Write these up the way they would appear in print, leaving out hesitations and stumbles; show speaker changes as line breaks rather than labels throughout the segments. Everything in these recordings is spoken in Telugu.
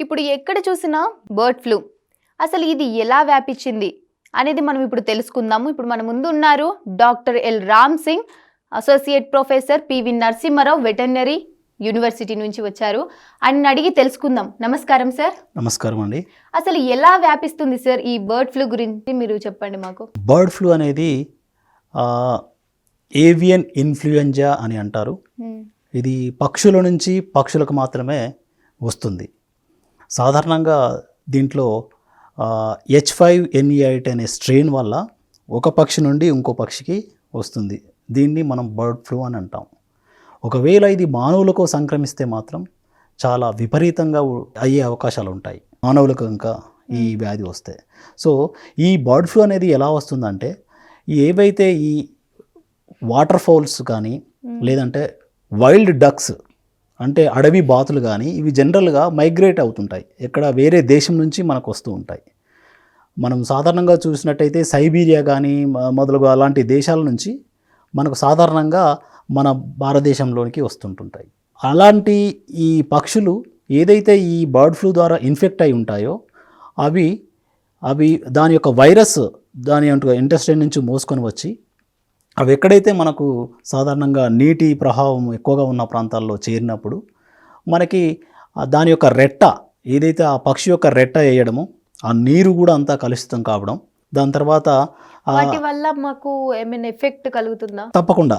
ఇప్పుడు ఎక్కడ చూసినా బర్డ్ ఫ్లూ. అసలు ఇది ఎలా వ్యాపించింది అనేది మనం ఇప్పుడు తెలుసుకుందాము. ఇప్పుడు మన ముందు ఉన్నారు doctor L Ram Singh, associate professor PV Narasimha Rao veterinary university నుంచి వచ్చారు. ఆయన అడిగి తెలుసుకుందాం. నమస్కారం సార్.
నమస్కారం అండి.
అసలు ఎలా వ్యాపిస్తుంది సార్ ఈ బర్డ్ ఫ్లూ గురించి మీరు చెప్పండి మాకు.
బర్డ్ ఫ్లూ అనేది ఏవియన్ ఇన్ఫ్లుయెంజా అని అంటారు. ఇది పక్షుల నుంచి పక్షులకు మాత్రమే వస్తుంది. సాధారణంగా దీంట్లో H5N8 అనే స్ట్రెయిన్ వల్ల ఒక పక్షి నుండి ఇంకో పక్షికి వస్తుంది. దీన్ని మనం బర్డ్ ఫ్లూ అని అంటాం. ఒకవేళ ఇది మానవులకు సంక్రమిస్తే మాత్రం చాలా విపరీతంగా అయ్యే అవకాశాలు ఉంటాయి మానవులకు ఇంకా ఈ వ్యాధి వస్తే. సో ఈ బర్డ్ ఫ్లూ అనేది ఎలా వస్తుందంటే, ఏవైతే ఈ వాటర్ ఫౌల్స్ కానీ లేదంటే వైల్డ్ డక్స్ అంటే అడవి బాతులు కానీ ఇవి జనరల్గా మైగ్రేట్ అవుతుంటాయి. ఎక్కడ వేరే దేశం నుంచి మనకు వస్తూ ఉంటాయి. మనం సాధారణంగా చూసినట్టయితే సైబీరియా కానీ మొదలుగా అలాంటి దేశాల నుంచి మనకు సాధారణంగా మన భారతదేశంలోనికి వస్తుంటుంటాయి. అలాంటి ఈ పక్షులు ఏదైతే ఈ బర్డ్ ఫ్లూ ద్వారా ఇన్ఫెక్ట్ అయి ఉంటాయో అవి దాని యొక్క వైరస్ దాని ఇంటెస్టైన్ నుంచి మోసుకొని వచ్చి అవి ఎక్కడైతే మనకు సాధారణంగా నీటి ప్రవాహం ఎక్కువగా ఉన్న ప్రాంతాల్లో చేరినప్పుడు మనకి దాని యొక్క రెట్ట ఏదైతే ఆ పక్షి యొక్క రెట్ట వేయడము, ఆ నీరు కూడా అంతా కలుషితం కావడం, దాని తర్వాత
వాటి వల్ల మాకు ఏమైనా ఎఫెక్ట్ కలుగుతుందా?
తప్పకుండా.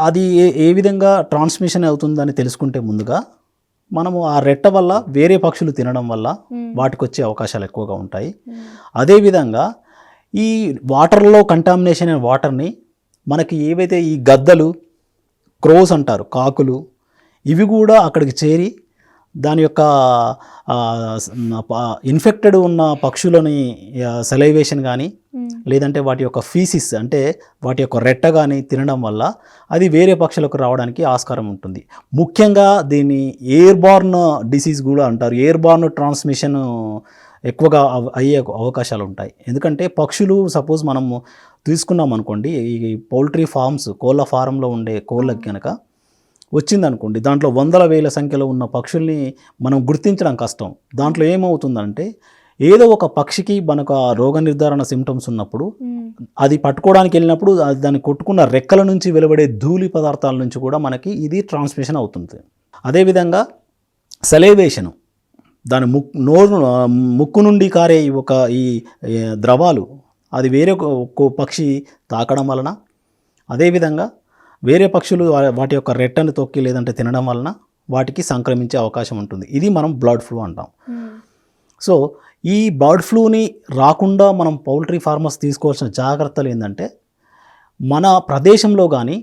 అది ఏ విధంగా ట్రాన్స్మిషన్ అవుతుందని తెలుసుకుంటే ముందుగా మనము ఆ రెట్ట వల్ల వేరే పక్షులు తినడం వల్ల వాటికి వచ్చే అవకాశాలు ఎక్కువగా ఉంటాయి. అదేవిధంగా ఈ వాటర్లో కంటామినేషన్ అయిన వాటర్ని మనకి ఏవైతే ఈ గద్దలు, క్రోస్ అంటారు, కాకులు, ఇవి కూడా అక్కడికి చేరి దాని యొక్క ఇన్ఫెక్టెడ్ ఉన్న పక్షులని సెలైవేషన్ కానీ లేదంటే వాటి యొక్క ఫీసిస్ అంటే వాటి యొక్క రెట్ట కానీ తినడం వల్ల అది వేరే పక్షులకు రావడానికి ఆస్కారం ఉంటుంది. ముఖ్యంగా దీన్ని ఎయిర్బార్న్ డిసీజ్ కూడా అంటారు. ఎయిర్బార్న్ ట్రాన్స్మిషన్ ఎక్కువగా అయ్యే అవకాశాలు ఉంటాయి. ఎందుకంటే పక్షులు సపోజ్ మనము తీసుకున్నాం అనుకోండి, ఈ పౌల్ట్రీ ఫార్మ్స్ కోళ్ళ ఫారంలో ఉండే కోళ్ళకి కనుక వచ్చిందనుకోండి, దాంట్లో వందల వేల సంఖ్యలో ఉన్న పక్షుల్ని మనం గుర్తించడం కష్టం. దాంట్లో ఏమవుతుందంటే ఏదో ఒక పక్షికి మనకు ఆ రోగ నిర్ధారణ సిమ్టమ్స్ ఉన్నప్పుడు అది పట్టుకోవడానికి వెళ్ళినప్పుడు దాన్ని కొట్టుకున్న రెక్కల నుంచి వెలువడే ధూళి పదార్థాల నుంచి కూడా మనకి ఇది ట్రాన్స్మిషన్ అవుతుంది. అదేవిధంగా సెలైవేషను, దాని ముక్కు నుండి కారే ఈ ద్రవాలు అది వేరే పక్షి తాకడం వలన, అదేవిధంగా వేరే పక్షులు వాటి యొక్క రెట్టను తొక్కి లేదంటే తినడం వలన వాటికి సంక్రమించే అవకాశం ఉంటుంది. ఇది మనం బర్డ్ ఫ్లూ అంటాం. సో ఈ బర్డ్ ఫ్లూని రాకుండా మనం పౌల్ట్రీ ఫార్మర్స్ తీసుకోవాల్సిన జాగ్రత్తలు ఏంటంటే, మన ప్రదేశంలో కానీ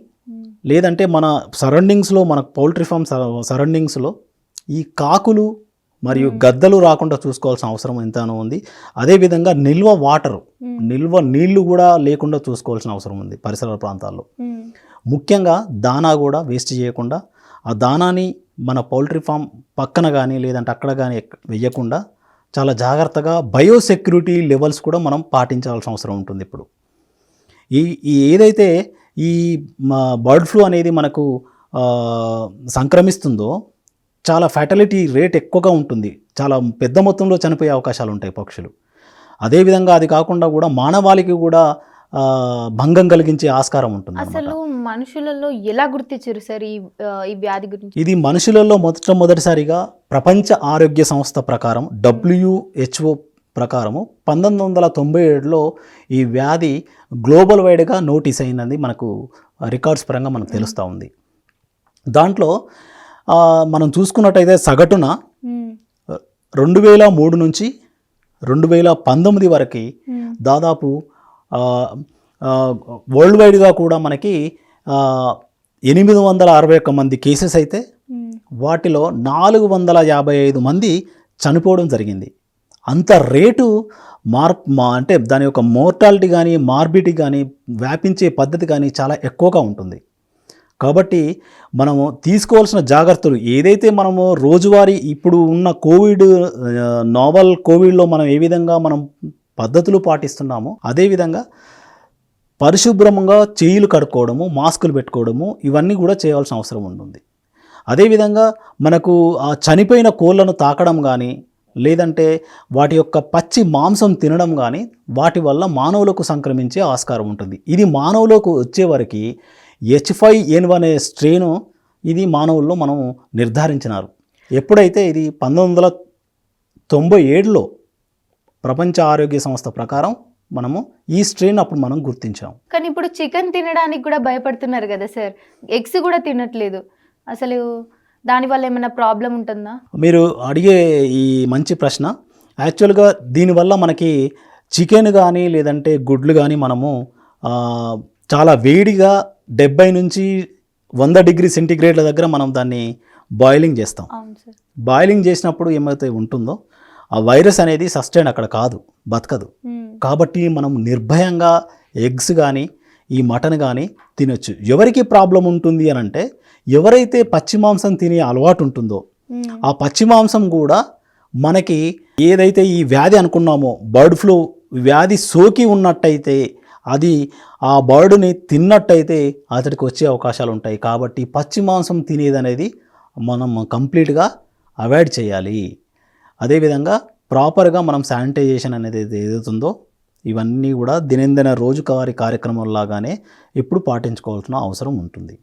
లేదంటే మన సరౌండింగ్స్లో, మన పౌల్ట్రీ ఫార్మ్ సరౌండింగ్స్లో ఈ కాకులు మరియు గద్దలు రాకుండా చూసుకోవాల్సిన అవసరం ఎంతనో ఉంది. అదేవిధంగా నిల్వ నీళ్లు కూడా లేకుండా చూసుకోవాల్సిన అవసరం ఉంది పరిసర ప్రాంతాల్లో. ముఖ్యంగా దానా కూడా వేస్ట్ చేయకుండా ఆ దానాని మన పౌల్ట్రీ ఫామ్ పక్కన కానీ లేదంటే అక్కడ కానీ వేయకుండా చాలా జాగ్రత్తగా బయోసెక్యూరిటీ లెవెల్స్ కూడా మనం పాటించాల్సిన అవసరం ఉంటుంది. ఇప్పుడు ఏదైతే ఈ బర్డ్ ఫ్లూ అనేది మనకు సంక్రమిస్తుందో చాలా ఫ్యాటలిటీ రేట్ ఎక్కువగా ఉంటుంది. చాలా పెద్ద మొత్తంలో చనిపోయే అవకాశాలు ఉంటాయి పక్షులు. అదేవిధంగా అది కాకుండా కూడా మానవాళికి కూడా భంగం కలిగించే ఆస్కారం ఉంటుంది.
అసలు మనుషులలో ఎలా గుర్తించారు సార్ ఈ వ్యాధి గురించి?
ఇది మనుషులలో మొదటిసారిగా ప్రపంచ ఆరోగ్య సంస్థ ప్రకారం WHO ప్రకారము 1997లో ఈ వ్యాధి గ్లోబల్ వైడ్గా నోటీస్ అయినది మనకు రికార్డ్స్ పరంగా మనకు తెలుస్తూ ఉంది. దాంట్లో మనం చూసుకున్నట్టయితే సగటున 2003 నుంచి 2019 వరకు దాదాపు వరల్డ్ వైడ్గా కూడా మనకి 861 మంది కేసెస్ అయితే వాటిలో 455 మంది చనిపోవడం జరిగింది. అంత రేటు అంటే దాని యొక్క మోర్టాలిటీ కానీ మార్బిడిటీ కానీ వ్యాపించే పద్ధతి కానీ చాలా ఎక్కువగా ఉంటుంది. కాబట్టి మనము తీసుకోవాల్సిన జాగ్రత్తలు ఏదైతే మనము రోజువారీ ఇప్పుడు ఉన్న నోవల్ కోవిడ్లో మనం ఏ విధంగా మనం పద్ధతులు పాటిస్తున్నామో అదేవిధంగా పరిశుభ్రంగా చేతులు కడుక్కోవడము, మాస్కులు పెట్టుకోవడము, ఇవన్నీ కూడా చేయాల్సిన అవసరం ఉంటుంది. అదేవిధంగా మనకు ఆ చనిపోయిన కోళ్ళను తాకడం కానీ లేదంటే వాటి యొక్క పచ్చి మాంసం తినడం కానీ వాటి వల్ల మానవులకు సంక్రమించే ఆస్కారం ఉంటుంది. ఇది మానవులకు వచ్చేవరకు H5N1 అనే స్ట్రెయిన్ ఇది మానవుల్లో మనం నిర్ధారించినారు. ఎప్పుడైతే ఇది 1997లో ప్రపంచ ఆరోగ్య సంస్థ ప్రకారం మనము ఈ స్ట్రెయిన్ అప్పుడు మనం గుర్తించాం.
కానీ ఇప్పుడు చికెన్ తినడానికి కూడా భయపడుతున్నారు కదా సార్, ఎగ్స్ కూడా తినట్లేదు. అసలు దానివల్ల ఏమైనా ప్రాబ్లం ఉంటుందా?
మీరు అడిగే ఈ మంచి ప్రశ్న. యాక్చువల్గా దీనివల్ల మనకి చికెన్ కానీ లేదంటే గుడ్లు కానీ మనము చాలా వేడిగా 70 నుంచి 100 డిగ్రీ సెంటీగ్రేడ్ల దగ్గర మనం దాన్ని బాయిలింగ్ చేస్తాం.
అవును సార్.
బాయిలింగ్ చేసినప్పుడు ఏమైతే ఉంటుందో ఆ వైరస్ అనేది సస్టైన్ అక్కడ కాదు, బతకదు. కాబట్టి మనం నిర్భయంగా ఎగ్స్ కానీ ఈ మటన్ కానీ తినొచ్చు. ఎవరికి ప్రాబ్లం ఉంటుంది అని అంటే ఎవరైతే పచ్చి మాంసం తినే అలవాటు ఉంటుందో ఆ పచ్చి మాంసం కూడా మనకి ఏదైతే ఈ వ్యాధి అనుకున్నామో బర్డ్ ఫ్లూ వ్యాధి సోకి ఉన్నట్టయితే అది ఆ బర్డ్ని తిన్నట్టయితే అతడికి వచ్చే అవకాశాలు ఉంటాయి. కాబట్టి పచ్చి మాంసం తినేది అనేది మనం కంప్లీట్గా అవాయిడ్ చేయాలి. అదేవిధంగా ప్రాపర్గా మనం శానిటైజేషన్ అనేది ఏదైతుందో ఇవన్నీ కూడా దినదిన రోజువారీ కార్యక్రమంలాగానే ఇప్పుడు పాటించుకోవాల్సిన అవసరం ఉంటుంది.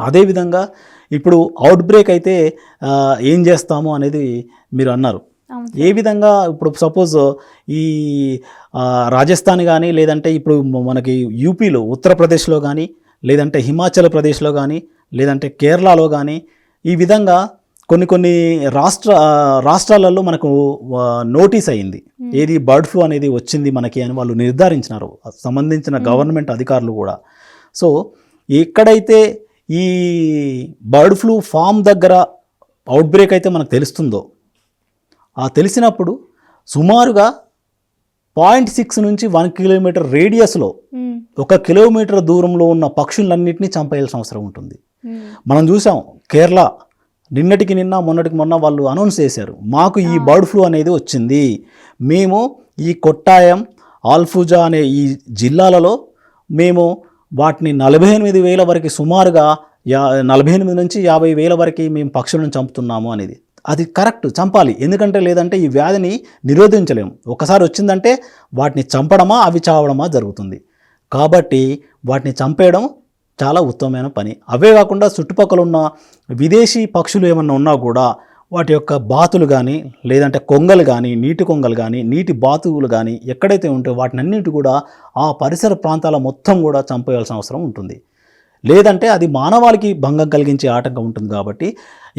అదేవిధంగా ఇప్పుడు అవుట్ బ్రేక్ అయితే ఏం చేస్తాము అనేది మీరు అన్నారు. ఏ విధంగా ఇప్పుడు సపోజ్ ఈ రాజస్థాన్ కానీ లేదంటే ఇప్పుడు మనకి యూపీలో ఉత్తరప్రదేశ్లో కానీ లేదంటే హిమాచల్ ప్రదేశ్లో కానీ లేదంటే కేరళలో కానీ ఈ విధంగా కొన్ని రాష్ట్రాలలో మనకు నోటీస్ అయ్యింది ఏది బర్డ్ ఫ్లూ అనేది వచ్చింది మనకి అని వాళ్ళు నిర్ధారించినారు సంబంధించిన గవర్నమెంట్ అధికారులు కూడా. సో ఎక్కడైతే ఈ బర్డ్ ఫ్లూ ఫామ్ దగ్గర అవుట్ బ్రేక్ అయితే మనకు తెలుస్తుందో ఆ తెలిసినప్పుడు సుమారుగా 0.6 నుంచి 1 కిలోమీటర్ రేడియస్లో 1 కిలోమీటర్ దూరంలో ఉన్న పక్షులన్నింటినీ చంపేయాల్సిన అవసరం ఉంటుంది. మనం చూసాం కేరళ నిన్నటికి నిన్న మొన్నటికి మొన్న వాళ్ళు అనౌన్స్ చేశారు మాకు ఈ బర్డ్ ఫ్లూ అనేది వచ్చింది, మేము ఈ కొట్టాయం ఆల్ఫుజా అనే ఈ జిల్లాలలో మేము వాటిని 48,000 వరకు సుమారుగా 48 నుంచి 50,000 వరకు మేము పక్షులను చంపుతున్నాము అనేది. అది కరెక్ట్, చంపాలి. ఎందుకంటే లేదంటే ఈ వ్యాధిని నిరోధించలేము. ఒకసారి వచ్చిందంటే వాటిని చంపడమా అవి చావడమా జరుగుతుంది. కాబట్టి వాటిని చంపేయడం చాలా ఉత్తమమైన పని. అవే కాకుండా చుట్టుపక్కల ఉన్న విదేశీ పక్షులు ఏమన్నా ఉన్నా కూడా వాటి యొక్క బాతులు కానీ లేదంటే కొంగలు కానీ నీటి కొంగలు కానీ నీటి బాతువులు కానీ ఎక్కడైతే ఉంటే వాటిని అన్నింటి కూడా ఆ పరిసర ప్రాంతాల మొత్తం కూడా చంపేయాల్సిన అవసరం ఉంటుంది. లేదంటే అది మానవాళికి భంగం కలిగించే ఆటంకం ఉంటుంది. కాబట్టి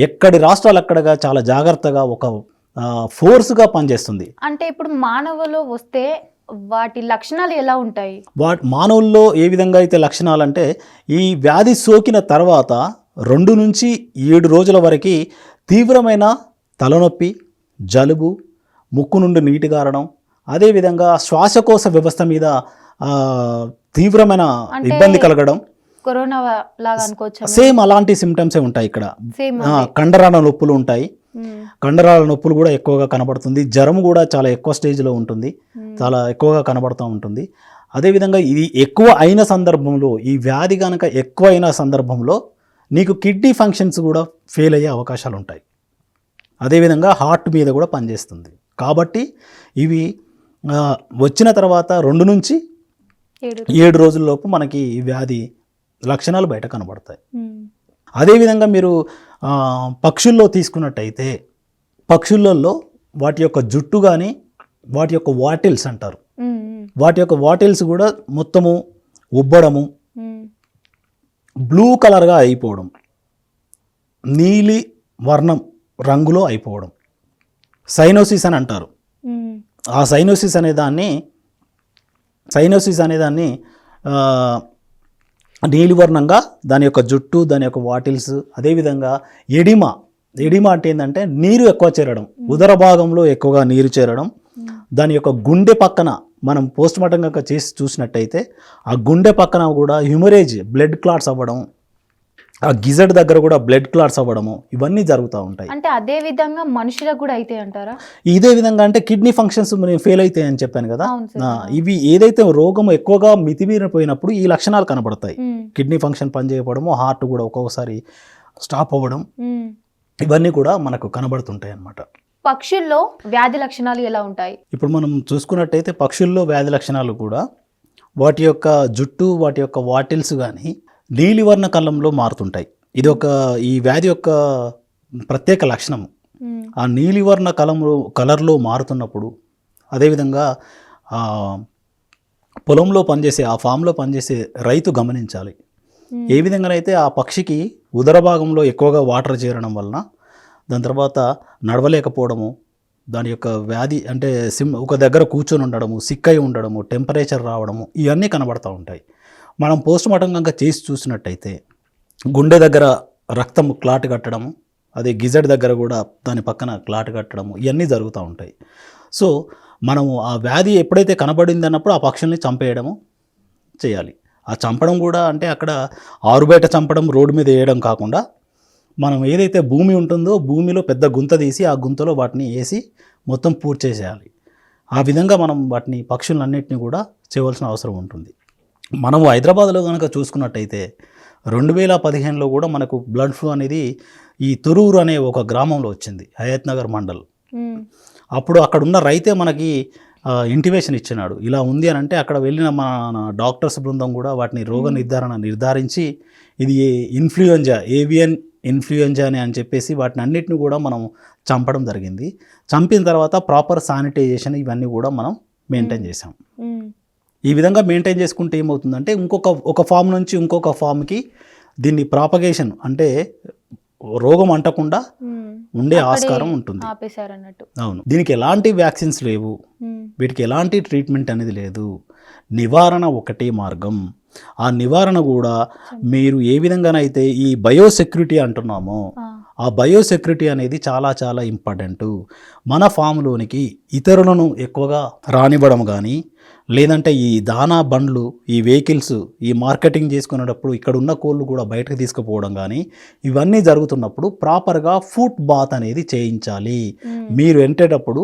ఎక్కడి రాష్ట్రాలు అక్కడగా చాలా జాగ్రత్తగా ఒక ఫోర్స్గా పనిచేస్తుంది.
అంటే ఇప్పుడు మానవులు వస్తే వాటి లక్షణాలు ఎలా ఉంటాయి?
మానవుల్లో ఏ విధంగా అయితే లక్షణాలు అంటే ఈ వ్యాధి సోకిన తర్వాత 2 నుంచి 7 రోజుల వరకు తీవ్రమైన తలనొప్పి, జలుబు, ముక్కు నుండి నీటి గారడం, అదేవిధంగా శ్వాసకోశ వ్యవస్థ మీద తీవ్రమైన ఇబ్బంది కలగడం,
కరోనా లాగా అనుకోవచ్చు.
సేమ్ అలాంటి సిమ్టమ్సే ఉంటాయి ఇక్కడ. కండరాల నొప్పులు ఉంటాయి, కండరాల నొప్పులు కూడా ఎక్కువగా కనబడుతుంది, జ్వరం కూడా చాలా ఎక్కువ స్టేజ్లో ఉంటుంది, చాలా ఎక్కువగా కనబడుతూ ఉంటుంది. అదేవిధంగా ఇది ఎక్కువ అయిన సందర్భంలో ఈ వ్యాధి కనుక ఎక్కువ అయిన సందర్భంలో నీకు కిడ్నీ ఫంక్షన్స్ కూడా ఫెయిల్ అయ్యే అవకాశాలు ఉంటాయి. అదేవిధంగా హార్ట్ మీద కూడా పనిచేస్తుంది. కాబట్టి ఇవి వచ్చిన తర్వాత 2 నుంచి 7 రోజుల్లోపు మనకి ఈ వ్యాధి లక్షణాలు బయట కనబడతాయి. అదేవిధంగా మీరు పక్షుల్లో తీసుకున్నట్టయితే పక్షులలో వాటి యొక్క జుట్టు కానీ వాటి యొక్క వాటిల్స్ అంటారు, వాటి యొక్క వాటిల్స్ కూడా మొత్తము ఉబ్బడము, బ్లూ కలర్గా అయిపోవడం, నీలి వర్ణం రంగులో అయిపోవడం, సైనోసిస్ అని అంటారు. ఆ సైనోసిస్ అనేదాన్ని నీలివర్ణంగా దాని యొక్క జుట్టు, దాని యొక్క వాటిల్స్, అదేవిధంగా ఎడిమా అంటే ఏంటంటే నీరు ఎక్కువ చేరడం, ఉదర భాగంలో ఎక్కువగా నీరు చేరడం, దాని యొక్క గుండె పక్కన మనం పోస్ట్ మార్టం కనుక చేసి చూసినట్టయితే ఆ గుండె పక్కన కూడా హ్యూమరేజ్ బ్లడ్ క్లాట్స్ అవ్వడం, ఆ గిజెడ్ దగ్గర కూడా బ్లడ్ క్లాట్స్ అవ్వడము, ఇవన్నీ జరుగుతూ ఉంటాయి.
అంటే అదే విధంగా మనుషులకు కూడా అయితే అంటారా?
ఇదే విధంగా అంటే కిడ్నీ ఫంక్షన్స్ ఫెయిల్ అవుతాయి అని చెప్పాను కదా, ఇవి ఏదైతే రోగం ఎక్కువగా మితిమీరిపోయినప్పుడు ఈ లక్షణాలు కనబడతాయి. కిడ్నీ ఫంక్షన్ పనిచేయకపోవడము, హార్ట్ కూడా ఒక్కొక్కసారి స్టాప్ అవ్వడం, ఇవన్నీ కూడా మనకు కనబడుతుంటాయి అన్నమాట.
పక్షుల్లో వ్యాధి లక్షణాలు ఎలా ఉంటాయి?
ఇప్పుడు మనం చూసుకున్నట్టయితే పక్షుల్లో వ్యాధి లక్షణాలు కూడా వాటి యొక్క జుట్టు, వాటి యొక్క వాటిల్స్ కానీ నీలివర్ణ కలంలో మారుతుంటాయి. ఇది ఈ వ్యాధి యొక్క ప్రత్యేక లక్షణం. ఆ నీలివర్ణ కలర్లో మారుతున్నప్పుడు, అదేవిధంగా పొలంలో పనిచేసే, ఆ ఫామ్లో పనిచేసే రైతు గమనించాలి. ఏ విధంగానైతే ఆ పక్షికి ఉదర భాగంలో ఎక్కువగా వాటర్ చేరడం వలన, దాని తర్వాత నడవలేకపోవడము, దాని యొక్క వ్యాధి అంటే ఒక దగ్గర కూర్చొని ఉండడము, సిక్ అయి ఉండడము, టెంపరేచర్ రావడము, ఇవన్నీ కనబడుతూ ఉంటాయి. మనం పోస్ట్ మార్టం కనుక చేసి చూసినట్టయితే గుండె దగ్గర రక్తం క్లాట్ కట్టడము, అదే గిజెట్ దగ్గర కూడా దాని పక్కన క్లాట్ కట్టడము, ఇవన్నీ జరుగుతూ ఉంటాయి. సో మనము ఆ వ్యాధి ఎప్పుడైతే కనబడింది అన్నప్పుడు ఆ పక్షుల్ని చంపేయడము చేయాలి. ఆ చంపడం కూడా అంటే అక్కడ ఆరుబయట చంపడం, రోడ్డు మీద వేయడం కాకుండా, మనం ఏదైతే భూమి ఉంటుందో భూమిలో పెద్ద గుంత తీసి ఆ గుంతలో వాటిని వేసి మొత్తం పూర్తి చేసేయాలి. ఆ విధంగా మనం వాటిని పక్షులన్నింటినీ కూడా చేయవలసిన అవసరం ఉంటుంది. మనము హైదరాబాద్లో కనుక చూసుకున్నట్టయితే 2015లో కూడా మనకు బ్లడ్ ఫ్లూ అనేది ఈ తొరూరు అనే ఒక గ్రామంలో వచ్చింది, హయత్ నగర్ మండల్. అప్పుడు అక్కడ ఉన్న రైతే మనకి ఇంటిమేషన్ ఇచ్చినాడు ఇలా ఉంది అని. అంటే అక్కడ వెళ్ళిన మన డాక్టర్స్ బృందం కూడా వాటిని రోగ నిర్ధారించి ఇది ఇన్ఫ్లుయెంజా, ఏవియన్ ఇన్ఫ్లుయెంజా అని చెప్పేసి వాటిని అన్నిటిని కూడా మనం చంపడం జరిగింది. చంపిన తర్వాత ప్రాపర్ శానిటైజేషన్ ఇవన్నీ కూడా మనం మెయింటైన్ చేసాం. ఈ విధంగా మెయింటైన్ చేసుకుంటే ఏమవుతుందంటే ఒక ఫామ్ నుంచి ఇంకొక ఫామ్కి దీన్ని ప్రాపగేషన్ అంటే రోగం అంటకుండా ఉండే ఆస్కారం ఉంటుంది. అవును. దీనికి ఎలాంటి వ్యాక్సిన్స్ లేవు, వీటికి ఎలాంటి ట్రీట్మెంట్ అనేది లేదు. నివారణ ఒకటే మార్గం. ఆ నివారణ కూడా మీరు ఏ విధంగానైతే ఈ బయోసెక్యూరిటీ అంటున్నామో, ఆ బయోసెక్యూరిటీ అనేది చాలా చాలా ఇంపార్టెంట్. మన ఫామ్లోనికి ఇతరులను ఎక్కువగా రానివ్వడం కానీ, లేదంటే ఈ దానా బండ్లు, ఈ వెహికల్స్, ఈ మార్కెటింగ్ చేసుకునేటప్పుడు ఇక్కడ ఉన్న కోళ్ళు కూడా బయటకు తీసుకుపోవడం కానీ, ఇవన్నీ జరుగుతున్నప్పుడు ప్రాపర్గా ఫుట్ బాత్ అనేది చేయించాలి. మీరు ఎంటేటప్పుడు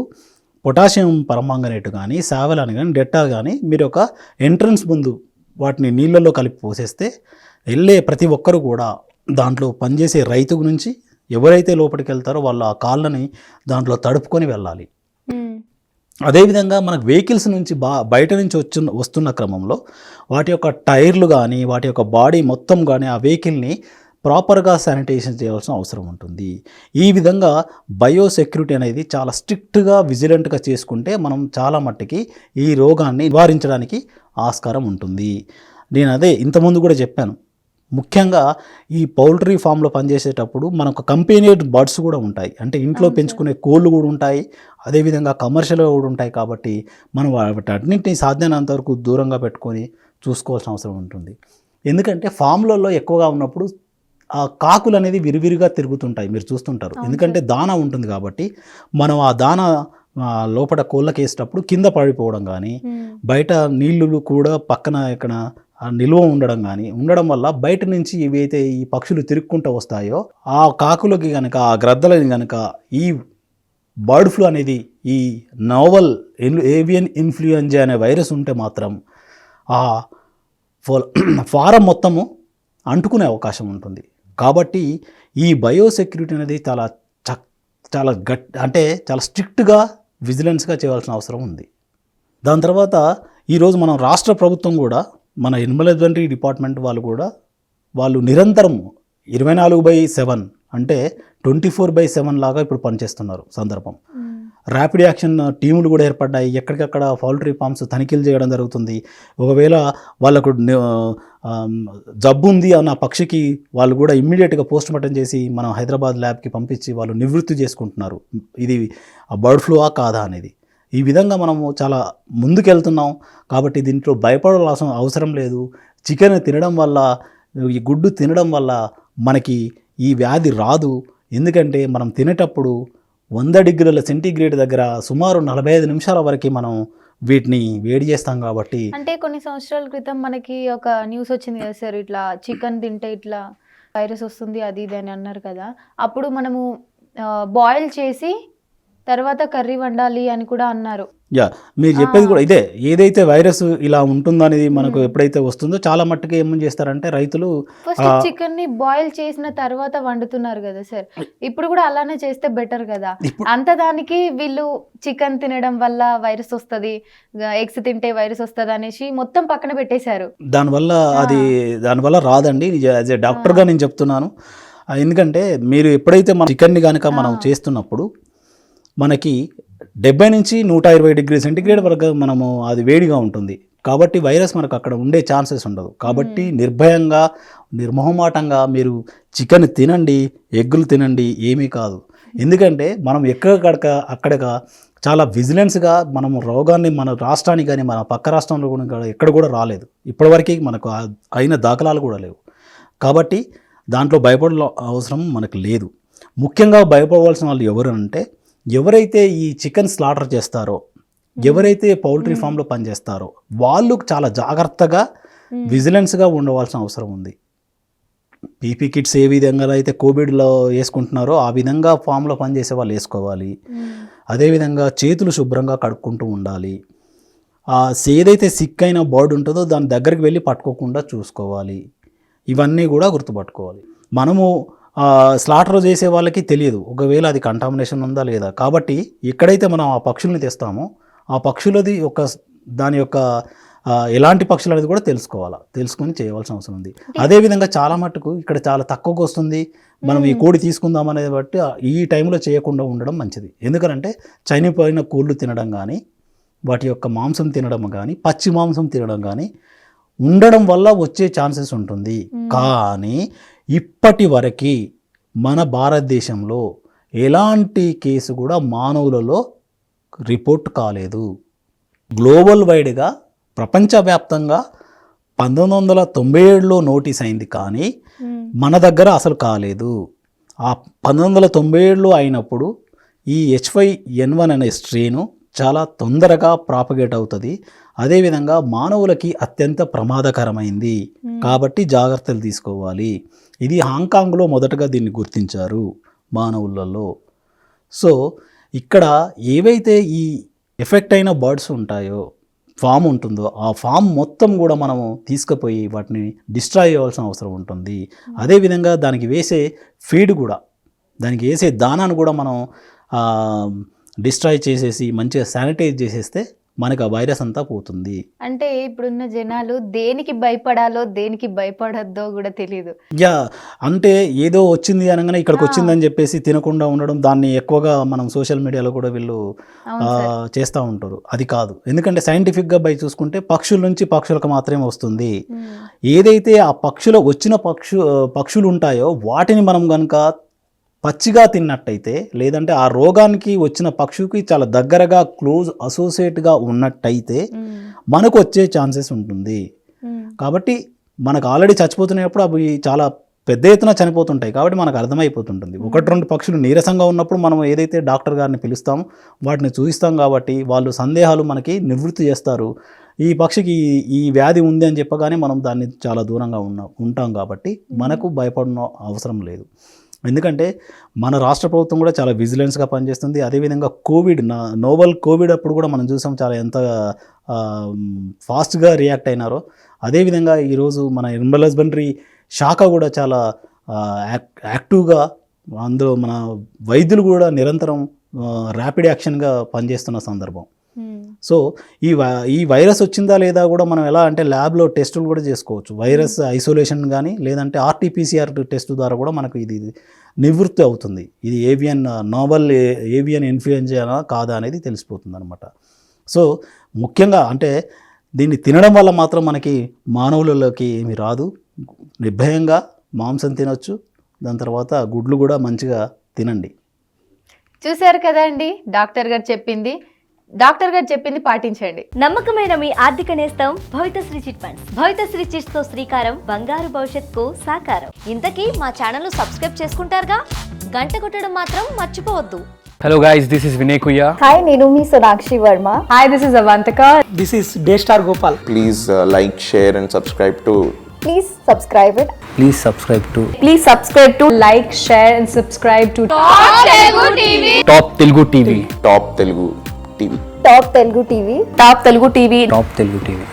పొటాషియం పరమాంగనేట్ కానీ, సావెలాన్ కానీ, డెట్టాల్ కానీ మీరు ఒక ఎంట్రన్స్ ముందు వాటిని నీళ్ళల్లో కలిపి పోసేస్తే వెళ్ళే ప్రతి ఒక్కరు కూడా దాంట్లో పనిచేసే రైతు నుంచి ఎవరైతే లోపలికి వెళ్తారో వాళ్ళు ఆ కాళ్ళని దాంట్లో తడుపుకొని వెళ్ళాలి. అదేవిధంగా మనకు వెహికల్స్ నుంచి బయట నుంచి వస్తున్న క్రమంలో వాటి యొక్క టైర్లు కానీ, వాటి యొక్క బాడీ మొత్తం కానీ ఆ వెహికల్ని ప్రాపర్గా శానిటైజేషన్ చేయాల్సిన అవసరం ఉంటుంది. ఈ విధంగా బయోసెక్యూరిటీ అనేది చాలా స్ట్రిక్ట్గా విజిలెంట్గా చేసుకుంటే మనం చాలా మట్టుకి ఈ రోగాన్ని నివారించడానికి ఆస్కారం ఉంటుంది. నేను అదే ఇంతకుముందు కూడా చెప్పాను, ముఖ్యంగా ఈ పౌల్ట్రీ ఫామ్లో పనిచేసేటప్పుడు మనకు కంపెనీడ్ బర్డ్స్ కూడా ఉంటాయి. అంటే ఇంట్లో పెంచుకునే కోళ్ళు కూడా ఉంటాయి, అదేవిధంగా కమర్షియల్గా కూడా ఉంటాయి. కాబట్టి మనం వాటన్నింటినీ సాధ్యమైనంత వరకు దూరంగా పెట్టుకొని చూసుకోవాల్సిన అవసరం ఉంటుంది. ఎందుకంటే ఫామ్లలో ఎక్కువగా ఉన్నప్పుడు ఆ కాకులు అనేది విరివిరిగా తిరుగుతుంటాయి, మీరు చూస్తుంటారు. ఎందుకంటే దానా ఉంటుంది కాబట్టి మనం ఆ దానా లోపల కోళ్ళకి వేసేటప్పుడు కింద పడిపోవడం కానీ, బయట నీళ్లు కూడా పక్కన ఇక్కడ నిల్వ ఉండడం వల్ల బయట నుంచి ఏవైతే ఈ పక్షులు తిరుక్కుంటూ వస్తాయో ఆ కాకులకి కనుక, ఆ గ్రద్దలని కనుక ఈ బర్డ్ ఫ్లూ అనేది, ఈ నోవల్ ఏవియన్ ఇన్ఫ్లుయెంజా అనే వైరస్ ఉంటే మాత్రం ఆ ఫారం మొత్తము అంటుకునే అవకాశం ఉంటుంది. కాబట్టి ఈ బయోసెక్యూరిటీ అనేది చాలా చాలా స్ట్రిక్ట్గా విజిలెన్స్గా చేయాల్సిన అవసరం ఉంది. దాని తర్వాత ఈరోజు మనం రాష్ట్ర ప్రభుత్వం కూడా, మన ఎనిమల్ హస్బెండరీ డిపార్ట్మెంట్ వాళ్ళు నిరంతరం 24/7 అంటే 24/7 లాగా ఇప్పుడు పనిచేస్తున్నారు సందర్భం. ర్యాపిడ్ యాక్షన్ టీములు కూడా ఏర్పడ్డాయి. ఎక్కడికక్కడ పౌల్ట్రీ ఫామ్స్ తనిఖీలు చేయడం జరుగుతుంది. ఒకవేళ వాళ్ళకు జబ్బు ఉంది అన్న పక్షికి వాళ్ళు కూడా ఇమ్మీడియట్గా పోస్ట్ మార్టం చేసి మనం హైదరాబాద్ ల్యాబ్కి పంపించి వాళ్ళు నివృత్తి చేసుకుంటున్నారు, ఇది బర్డ్ ఫ్లూవా కాదా అనేది. ఈ విధంగా మనము చాలా ముందుకెళ్తున్నాం. కాబట్టి దీంట్లో భయపడాల్సిన అవసరం లేదు. చికెన్ తినడం వల్ల, ఈ గుడ్డు తినడం వల్ల మనకి ఈ వ్యాధి రాదు. ఎందుకంటే మనం తినేటప్పుడు 100 డిగ్రీల సెంటీగ్రేడ్ దగ్గర సుమారు 45 నిమిషాల వరకు మనం వీటిని వేడి చేస్తాం. కాబట్టి
అంటే కొన్ని సంవత్సరాల క్రితం మనకి ఒక న్యూస్ వచ్చింది కదా సార్, ఇట్లా చికెన్ తింటే ఇట్లా వైరస్ వస్తుంది అది ఇది అని అన్నారు కదా. అప్పుడు మనము బాయిల్ చేసి తర్వాత కర్రీ వండాలి అని కూడా అన్నారు.
యా మీరు చెప్పేది కూడా ఇదే. ఏదైతే వైరస్ ఇలా ఉంటుందనేది మనకు ఎప్పుడైతే వస్తుందో చాలా మట్టుకు ఏమని చేస్తారంటే రైతులు
ఫస్ట్ చికెన్ ని బాయిల్ చేసిన తర్వాత వండుతున్నారు కదా సార్, ఇప్పుడు కూడా అలానే చేస్తే బెటర్ కదా. అంత దానికి వీళ్ళు చికెన్ తినడం వల్ల వైరస్ వస్తుంది, ఎగ్స్ తింటే వైరస్ వస్తుంది అనేసి మొత్తం పక్కన పెట్టేశారు.
దానివల్ల రాదండి. యాజ్ ఏ డాక్టర్గా నేను చెప్తున్నాను. ఎందుకంటే మీరు ఎప్పుడైతే మన చికెన్ని కనుక మనం చేస్తున్నప్పుడు మనకి 70 నుంచి 120 డిగ్రీ సెంటిగ్రేడ్ వరకు మనము అది వేడిగా ఉంటుంది. కాబట్టి వైరస్ మనకు అక్కడ ఉండే ఛాన్సెస్ ఉండదు. కాబట్టి నిర్భయంగా నిర్మోహమాటంగా మీరు చికెన్ తినండి, ఎగ్గులు తినండి, ఏమీ కాదు. ఎందుకంటే మనం అక్కడగా చాలా విజిలెన్స్గా మనము రోగాన్ని మన రాష్ట్రానికి కానీ మన పక్క రాష్ట్రంలో కూడా ఎక్కడ కూడా రాలేదు. ఇప్పటివరకు మనకు అయిన దాఖలాలు కూడా లేవు. కాబట్టి దాంట్లో భయపడ అవసరం మనకు లేదు. ముఖ్యంగా భయపడవలసిన వాళ్ళు ఎవరు అంటే ఎవరైతే ఈ చికెన్ స్లాటర్ చేస్తారో, ఎవరైతే పౌల్ట్రీ ఫామ్లో పనిచేస్తారో వాళ్ళు చాలా జాగ్రత్తగా విజిలెన్స్గా ఉండవలసిన అవసరం ఉంది. పీపీ కిట్స్ ఏ విధంగా అయితే కోవిడ్లో వేసుకుంటున్నారో ఆ విధంగా ఫామ్లో పనిచేసే వాళ్ళు వేసుకోవాలి. అదేవిధంగా చేతులు శుభ్రంగా కడుక్కుంటూ ఉండాలి. ఏదైతే సిక్ అయిన బర్డ్ ఉంటుందో దాని దగ్గరికి వెళ్ళి పట్టుకోకుండా చూసుకోవాలి. ఇవన్నీ కూడా గుర్తుపట్టుకోవాలి. మనము స్లాటర్ చేసే వాళ్ళకి తెలియదు ఒకవేళ అది కంటామినేషన్ ఉందా లేదా. కాబట్టి ఎక్కడైతే మనం ఆ పక్షుల్ని తెస్తామో ఆ పక్షులది దాని యొక్క ఎలాంటి పక్షులు అనేది కూడా తెలుసుకొని చేయవలసిన అవసరం ఉంది. అదేవిధంగా చాలా మట్టుకు ఇక్కడ చాలా తక్కువగా వస్తుంది, మనం ఈ కోడి తీసుకుందాం అనేది బట్టి ఈ టైంలో చేయకుండా ఉండడం మంచిది. ఎందుకంటే చనిపోయిన కోళ్ళు తినడం కానీ, వాటి యొక్క మాంసం తినడం కానీ, పచ్చి మాంసం తినడం కానీ ఉండడం వల్ల వచ్చే ఛాన్సెస్ ఉంటుంది. కానీ ఇప్పటి వరకు మన భారతదేశంలో ఎలాంటి కేసు కూడా మానవులలో రిపోర్ట్ కాలేదు. గ్లోబల్ వైడ్గా ప్రపంచవ్యాప్తంగా 1997లో నోటీస్ అయింది, కానీ మన దగ్గర అసలు కాలేదు. ఆ 1997లో అయినప్పుడు ఈ H5N1 అనే స్ట్రెయిన్ చాలా తొందరగా ప్రాపగేట్ అవుతుంది. అదేవిధంగా మానవులకి అత్యంత ప్రమాదకరమైంది. కాబట్టి జాగ్రత్తలు తీసుకోవాలి. ఇది హాంకాంగ్లో మొదటగా దీన్ని గుర్తించారు మానవులలో. సో ఇక్కడ ఏవైతే ఈ ఎఫెక్ట్ అయిన బర్డ్స్ ఉంటాయో, ఫామ్ ఉంటుందో ఆ ఫామ్ మొత్తం కూడా మనము తీసుకుపోయి వాటిని డిస్ట్రాయ్ చేయాల్సిన అవసరం ఉంటుంది. అదేవిధంగా దానికి వేసే ఫీడ్ కూడా, దానికి వేసే దానాను కూడా మనం డిస్ట్రాయ్ చేసేసి మంచిగా శానిటైజ్ చేసేస్తే మనకు ఆ వైరస్ అంతా పోతుంది.
అంటే ఇప్పుడున్న జనాలు దేనికి భయపడాలో దేనికి భయపడద్దో కూడా తెలియదు.
అంటే ఏదో వచ్చింది అనగానే ఇక్కడికి వచ్చిందని చెప్పేసి తినకుండా ఉండడం, దాన్ని ఎక్కువగా మనం సోషల్ మీడియాలో కూడా వీళ్ళు చేస్తూ ఉంటారు. అది కాదు. ఎందుకంటే సైంటిఫిక్గా చూసుకుంటే పక్షుల నుంచి పక్షులకు మాత్రమే వస్తుంది. ఏదైతే ఆ వచ్చిన పక్షులు ఉంటాయో వాటిని మనం కనుక పచ్చిగా తిన్నట్టయితే, లేదంటే ఆ రోగానికి వచ్చిన పక్షుకి చాలా దగ్గరగా క్లోజ్ అసోసియేట్గా ఉన్నట్టయితే మనకు వచ్చే ఛాన్సెస్ ఉంటుంది. కాబట్టి మనకు ఆల్రెడీ చచ్చిపోతున్నప్పుడు అవి చాలా పెద్ద ఎత్తున చనిపోతుంటాయి. కాబట్టి మనకు అర్థమైపోతుంటుంది. 1-2 పక్షులు నీరసంగా ఉన్నప్పుడు మనం ఏదైతే డాక్టర్ గారిని పిలుస్తామో వాటిని చూపిస్తాం. కాబట్టి వాళ్ళు సందేహాలు మనకి నివృత్తి చేస్తారు. ఈ పక్షికి ఈ వ్యాధి ఉంది అని చెప్పగానే మనం దాన్ని చాలా దూరంగా ఉంటాం. కాబట్టి మనకు భయపడిన అవసరం లేదు. ఎందుకంటే మన రాష్ట్ర ప్రభుత్వం కూడా చాలా విజిలెన్స్గా పనిచేస్తుంది. అదేవిధంగా నోవల్ కోవిడ్ అప్పుడు కూడా మనం చూసాం చాలా ఎంత ఫాస్ట్గా రియాక్ట్ అయినారో. అదేవిధంగా ఈరోజు మన ఎనిమల్ హస్బెండరీ శాఖ కూడా చాలా యాక్టివ్గా, అందులో మన వైద్యులు కూడా నిరంతరం ర్యాపిడ్ యాక్షన్గా పనిచేస్తున్న సందర్భం. సో ఈ వైరస్ వచ్చిందా లేదా కూడా మనం ఎలా అంటే ల్యాబ్లో టెస్టులు కూడా చేసుకోవచ్చు. వైరస్ ఐసోలేషన్ కానీ లేదంటే RT-PCR టెస్ట్ ద్వారా కూడా మనకు ఇది నివృత్తి అవుతుంది. ఇది నోవల్ ఏవియన్ ఇన్ఫ్లుయెంజా కాదా అనేది తెలిసిపోతుంది అనమాట. సో ముఖ్యంగా అంటే దీన్ని తినడం వల్ల మాత్రం మనకి మానవులలోకి ఏమి రాదు. నిర్భయంగా మాంసం తినొచ్చు. దాని తర్వాత గుడ్లు కూడా మంచిగా తినండి.
చూశారు కదా అండి, డాక్టర్ గారు చెప్పింది పాటించండి.
నమ్మకమైన మీ ఆర్థిక నేస్తం Bhavithasri chit funds. Bhavithasri chits తో శ్రీకారం, బంగారు భవిష్యత్తుకు సాకారం. ఇంతకీ మా ఛానల్ ను సబ్స్క్రైబ్ చేసుకుంటారుగా, గంట కొట్టడం మాత్రం మర్చిపోవద్దు.
Hello guys, this is Vinay Kuya.
Hi, నేను మీ Sonakshi Varma.
Hi, this is Avantika.
This is Daystar Gopal.
Please like, share and subscribe to.
Please subscribe it.
Please subscribe to
Please subscribe to, like, share and subscribe to
Top Telugu TV.
Top Telugu TV.
Top Telugu TV.
Top Telugu TV.
Top Telugu TV.